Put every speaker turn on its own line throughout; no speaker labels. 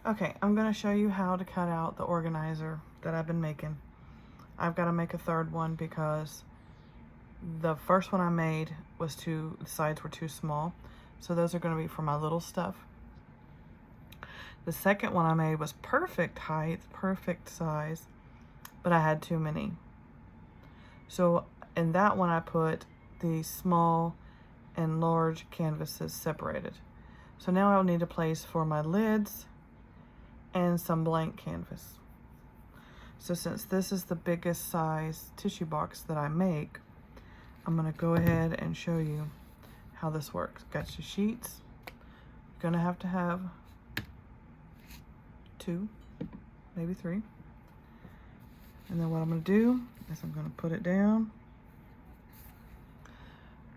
Okay, I'm going to show you how to cut out the organizer that I've been making. I've got to make a third one because the first one I made was the sides were too small. So those are going to be for my little stuff. The second one I made was perfect height, perfect size, but I had too many. So in that one I put the small and large canvases separated. So now I'll need a place for my lids and some blank canvas. So since this is the biggest size tissue box that I make, I'm going to go ahead and show you how this works. Got your sheets. You're going to have 2, maybe 3. And then what I'm going to do is I'm going to put it down.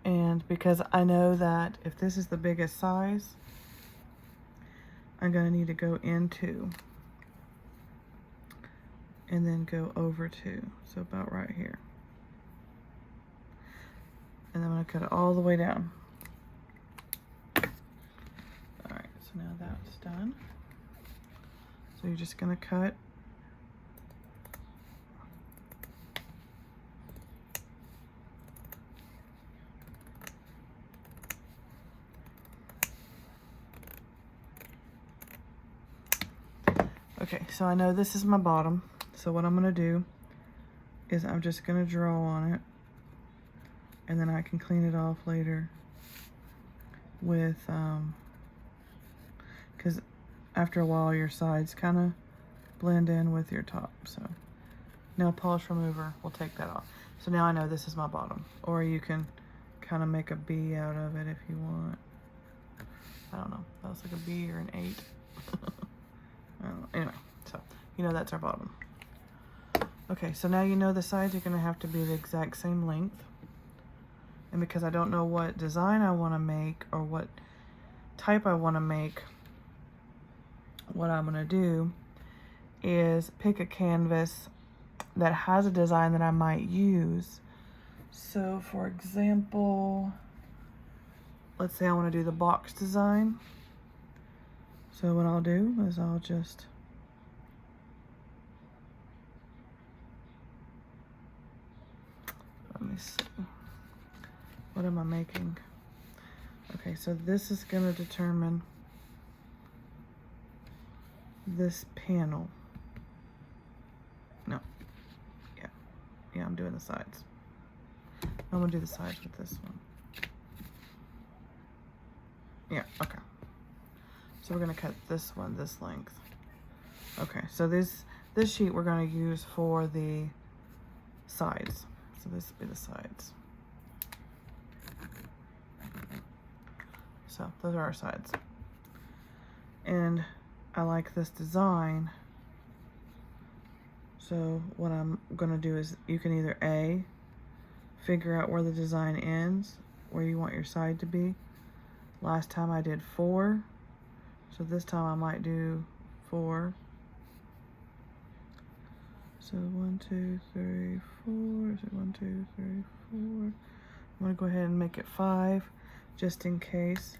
And because I know that if this is the biggest size, I'm going to need to go into and then go over to, so about right here. And I'm going to cut it all the way down. Alright, so now that's done. So you're just going to cut okay, so I know this is my bottom. So what I'm going to do is I'm just going to draw on it, and then I can clean it off later with, because after a while your sides kind of blend in with your top. So nail polish remover will take that off. So now I know this is my bottom. Or you can kind of make a B out of it if you want. I don't know. That looks like a B or an 8. I don't know. Anyway, so you know that's our bottom. Okay, so now you know the sides are going to have to be the exact same length. And because I don't know what design I want to make or what type I want to make, what I'm going to do is pick a canvas that has a design that I might use. So for example, let's say I want to do the box design. So what I'll do is I'll just let me see. What am I making? Okay, so this is going to determine this panel. No. Yeah, I'm doing the sides. I'm going to do the sides with this one. Yeah, okay. So we're going to cut this one this length. Okay, so this sheet we're going to use for the sides. So this will be the sides. So those are our sides. And I like this design. So what I'm going to do is you can either A, figure out where the design ends, where you want your side to be. Last time I did 4. So this time I might do 4. So 1, 2, 3, 4. So 1, 2, 3, 4. I'm going to go ahead and make it 5 just in case.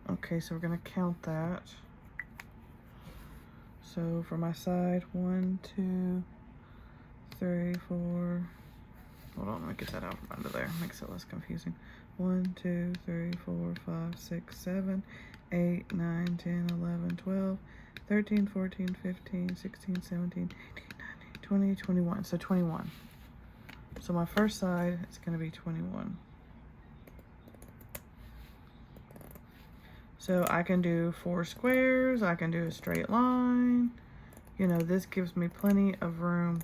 Okay, so we're going to count that. So for my side, 1, 2, 3, 4. Hold on, let me get that out from under there. Makes it less confusing. 1, 2, 3, 4, 5, 6, 7, 8, 9, 10, 11, 12, 13, 14, 15, 16, 17, 18, 19, 20, 21. So 21. So my first side is going to be 21. So I can do 4 squares, I can do a straight line. You know, this gives me plenty of room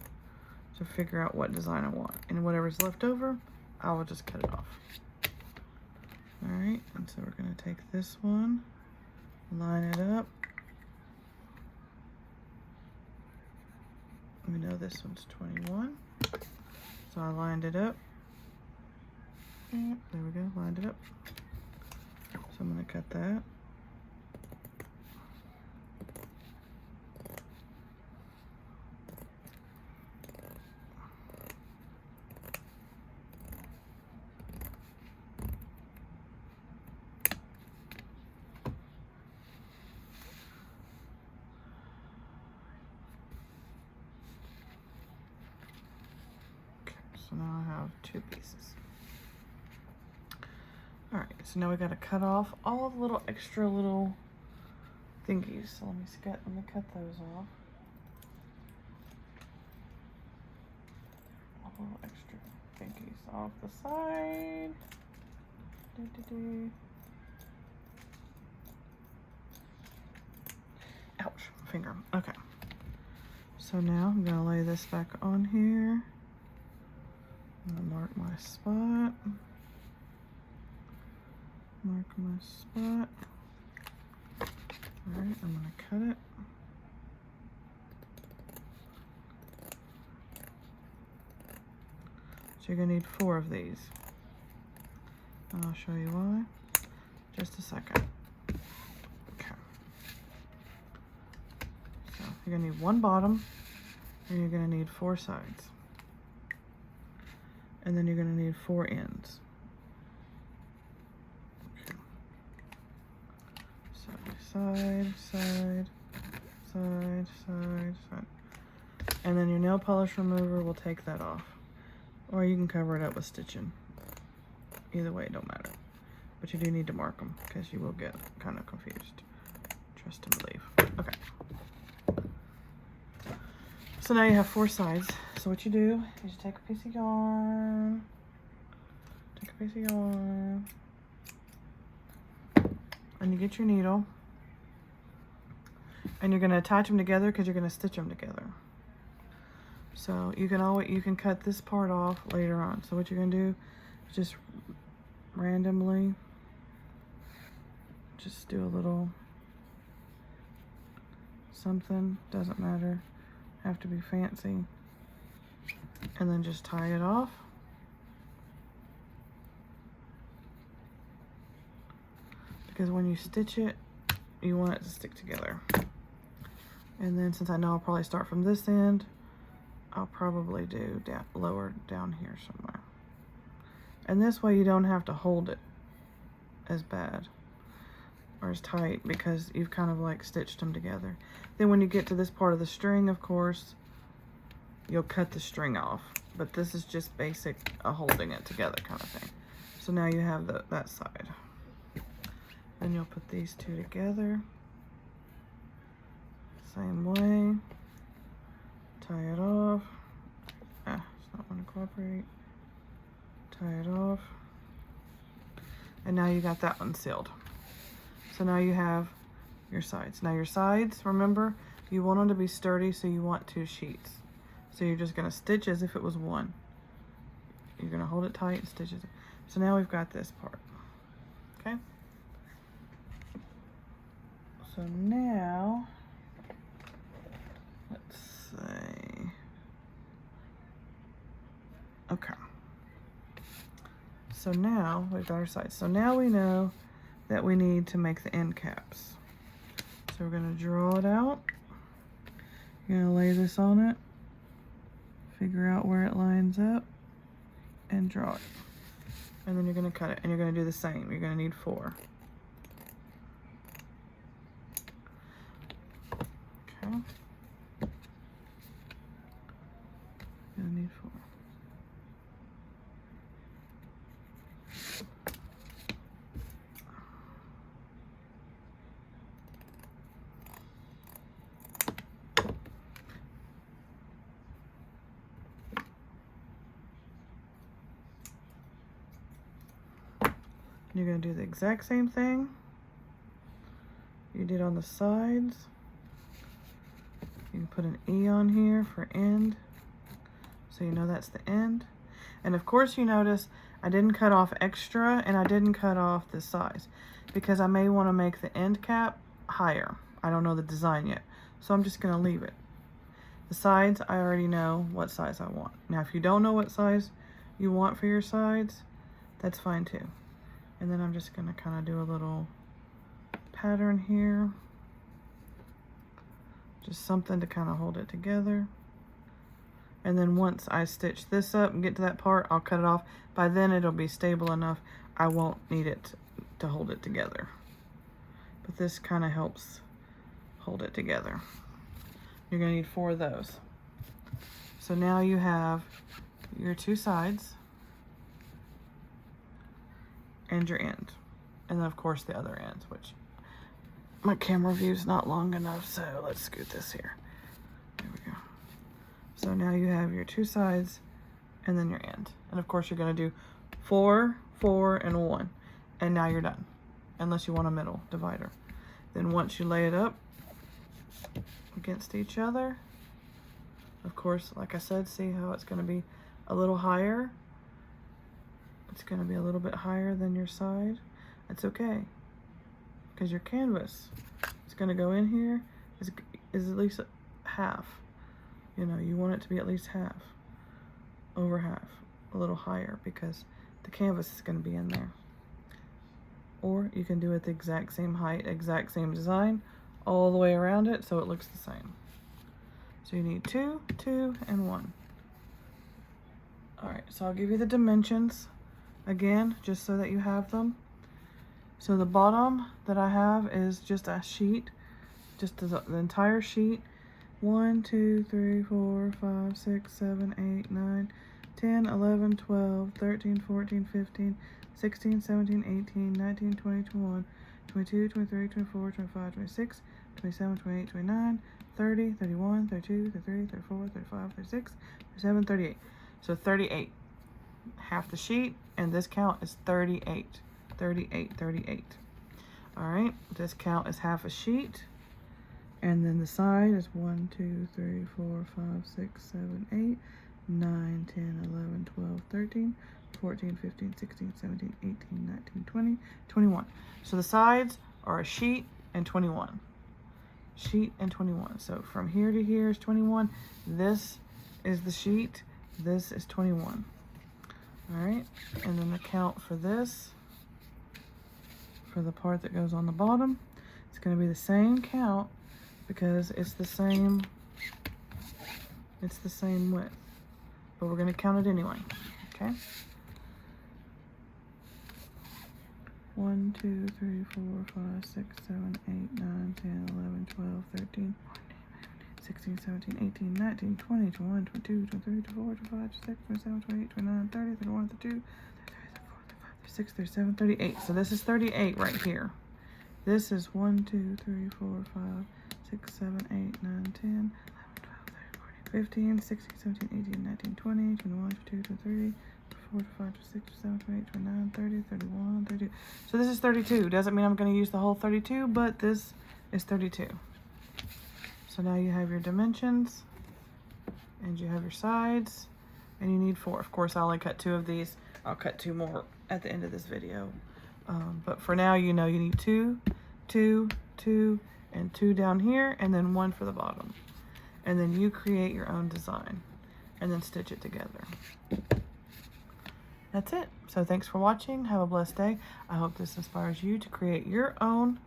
to figure out what design I want. And whatever's left over, I will just cut it off. Alright, and so we're going to take this one, line it up. We know this one's 21. So I lined it up. Yep, there we go, lined it up. So I'm going to cut that. So now I have 2 pieces. All right, so now we got to cut off all the little extra little thingies. So let me cut those off. All the little extra thingies off the side. Ouch, finger. Okay. So now I'm gonna lay this back on here. I'm gonna mark my spot. Mark my spot. All right, I'm gonna cut it. So you're gonna need 4 of these. And I'll show you why. Just a second. Okay. So you're gonna need 1 bottom, and you're gonna need 4 sides. And then you're gonna need 4 ends. Side, side, side, side, side. And then your nail polish remover will take that off. Or you can cover it up with stitching. Either way, it don't matter. But you do need to mark them because you will get kind of confused. Trust and believe. Okay. So now you have 4 sides. So what you do is you take a piece of yarn. Take a piece of yarn. And you get your needle. And you're going to attach them together because you're going to stitch them together. So you can cut this part off later on. So what you're going to do is just randomly just do a little something, doesn't matter, have to be fancy, and then just tie it off. Because when you stitch it, you want it to stick together. And then since I know I'll probably start from this end, I'll probably do lower down here somewhere. And this way you don't have to hold it as bad or as tight because you've kind of like stitched them together. Then when you get to this part of the string, of course, you'll cut the string off. But this is just basic holding it together kind of thing. So now you have that side. Then you'll put these 2 together. Same way. Tie it off. It's not going to cooperate. Tie it off. And now you got that one sealed. So now you have your sides. Now your sides, remember, you want them to be sturdy, so you want 2 sheets. So you're just going to stitch as if it was 1. You're going to hold it tight and stitch it. So now we've got this part. Okay? So now, let's see. Okay. So now we've got our sides. So now we know that we need to make the end caps. So we're going to draw it out. You're going to lay this on it, figure out where it lines up, and draw it. And then you're going to cut it, and you're going to do the same. You're going to need 4. Okay. You'll need 4. You're going to do the exact same thing you did on the sides. You can put an E on here for end, so you know that's the end. And of course you notice I didn't cut off extra and I didn't cut off the size because I may want to make the end cap higher. I don't know the design yet, so I'm just going to leave it. The sides, I already know what size I want. Now if you don't know what size you want for your sides, that's fine too. And then I'm just going to kind of do a little pattern here. Just something to kind of hold it together. And then once I stitch this up and get to that part, I'll cut it off. By then it'll be stable enough. I won't need it to hold it together. But this kind of helps hold it together. You're going to need 4 of those. So now you have your two sides and your end. And then of course the other end, which my camera view is not long enough, so let's scoot this here. There we go. So now you have your two sides and then your end. And of course you're gonna do 4, 4, and 1. And now you're done, unless you want a middle divider. Then once you lay it up against each other, of course, like I said, see how it's gonna be a little higher? It's gonna be a little bit higher than your side. It's okay, because your canvas is gonna go in here, is at least half. You know, you want it to be at least half, over half, a little higher, because the canvas is gonna be in there. Or you can do it the exact same height, exact same design, all the way around it, so it looks the same. So you need 2, 2, and 1. All right, so I'll give you the dimensions again, just so that you have them. So the bottom that I have is just a sheet, just the entire sheet. 1, 2, 3, 4, 5, 6, 7, 8, 9, 10, 11, 12, 13, 14, 15, 16, 17, 18, 19, 20, 21, 22, 23, 24, 25, 26, 27, 28, 29, 30, 31, 32, 33, 34, 35, 36, 37, 38. So 38. Half the sheet, and this count is 38. 38, 38. All right, this count is half a sheet. And then the side is 1, 2, 3, 4, 5, 6, 7, 8, 9, 10, 11, 12, 13, 14, 15, 16, 17, 18, 19, 20, 21. So the sides are a sheet and 21. Sheet and 21. So from here to here is 21. This is the sheet. This is 21. All right, and then the count for this, for the part that goes on the bottom, it's going to be the same count, because it's the same width, but we're going to count it anyway. Okay, 1, 2, 3, 4, 5, 6, 7, 8, 9, 10, 11, 12, 13, 16, 17, 18, 19, 20, 21, 22, 23, 24, 25, 26, 27, 28, 29, 30, 31, 32, 33, 34, 35, 36, 37, 38. So this is 38 right here. This is 1, 2, 3, 4, 5, 6, 7, 8, 9, 10, 11, 12, 13, 14, 15, 16, 17, 18, 19, 20, 21, 22, 23, 24, 25, 26, 27, 28, 29, 30, 31, 32. So this is 32. Doesn't mean I'm going to use the whole 32, but this is 32. So now you have your dimensions, and you have your sides, and you need 4. Of course, I only cut 2 of these. I'll cut 2 more at the end of this video. But for now, you know you need 2, 2, 2, and 2 down here, and then 1 for the bottom. And then you create your own design, and then stitch it together. That's it. So thanks for watching. Have a blessed day. I hope this inspires you to create your own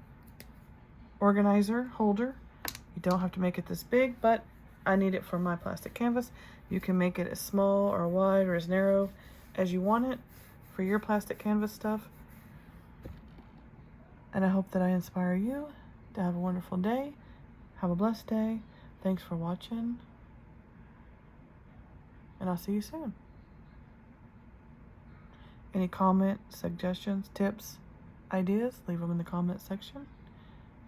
organizer holder. You don't have to make it this big, but I need it for my plastic canvas. You can make it as small or wide or as narrow as you want it for your plastic canvas stuff. And I hope that I inspire you to have a wonderful day. Have a blessed day. Thanks for watching. And I'll see you soon. Any comments, suggestions, tips, ideas, leave them in the comment section.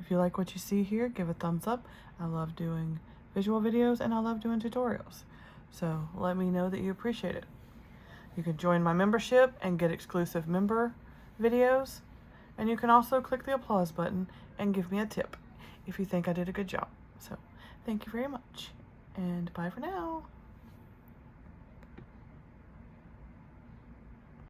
If you like what you see here, give a thumbs up. I love doing visual videos, and I love doing tutorials. So let me know that you appreciate it. You can join my membership and get exclusive member videos. And you can also click the applause button and give me a tip if you think I did a good job. So thank you very much, and bye for now.